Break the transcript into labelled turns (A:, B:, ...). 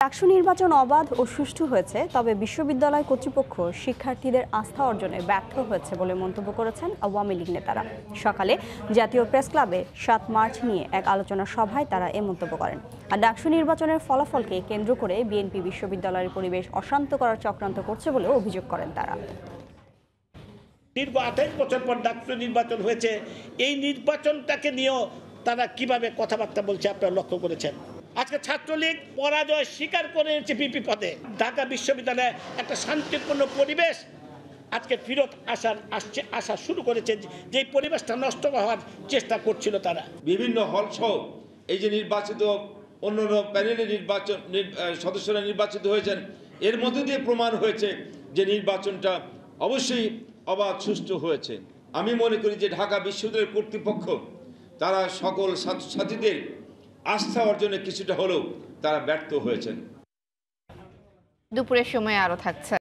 A: ডাকসু নির্বাচন অবাধ ও সুষ্ঠু হয়েছে, তবে বিশ্ববিদ্যালয় কর্তৃপক্ষ শিক্ষার্থীদের আস্থা অর্জনে ব্যর্থ হয়েছে বলে মন্তব্য করেছেন আওয়ামী লীগ নেতারা। সকালে জাতীয় প্রেস ক্লাবে ৭ মার্চ নিয়ে এক আলোচনা সভায় তারা এ মন্তব্য করেন। আর ডাকসু নির্বাচনের ফলাফলকে কেন্দ্র করে বিএনপি বিশ্ববিদ্যালয়ের পরিবেশ অশান্ত করার চক্রান্ত করছে বলে অভিযোগ করেন তারা।
B: দীর্ঘ ২৮ বছর পর ডাকসু নির্বাচন হয়েছে, এই নির্বাচনটাকে নিয়েও তারা কিভাবে কথাবার্তা বলছে আপনারা লক্ষ্য করেছেন। আজকে ছাত্রলীগ পরাজয় স্বীকার করে নিয়েছে বিপদে। ঢাকা বিশ্ববিদ্যালয়ে একটা শান্তিপূর্ণ পরিবেশ আজকে ফিরত আসা শুরু করেছে, যে পরিবেশটা নষ্ট হওয়ার চেষ্টা করছিল তারা।
C: বিভিন্ন হল সহ এই যে নির্বাচিত অন্যান্য প্যানেলের সদস্যরা নির্বাচিত হয়েছেন, এর মধ্যে দিয়ে প্রমাণ হয়েছে যে নির্বাচনটা অবশ্যই অবাধ সুষ্ঠু হয়েছে। আমি মনে করি যে ঢাকা বিশ্ববিদ্যালয়ের কর্তৃপক্ষ তারা সকল ছাত্রছাত্রীদের আস্থা অর্জনে কিছুটা হলেও তারা ব্যর্থ হয়েছেন।
D: দুপুরের সময় আরও থাকছে।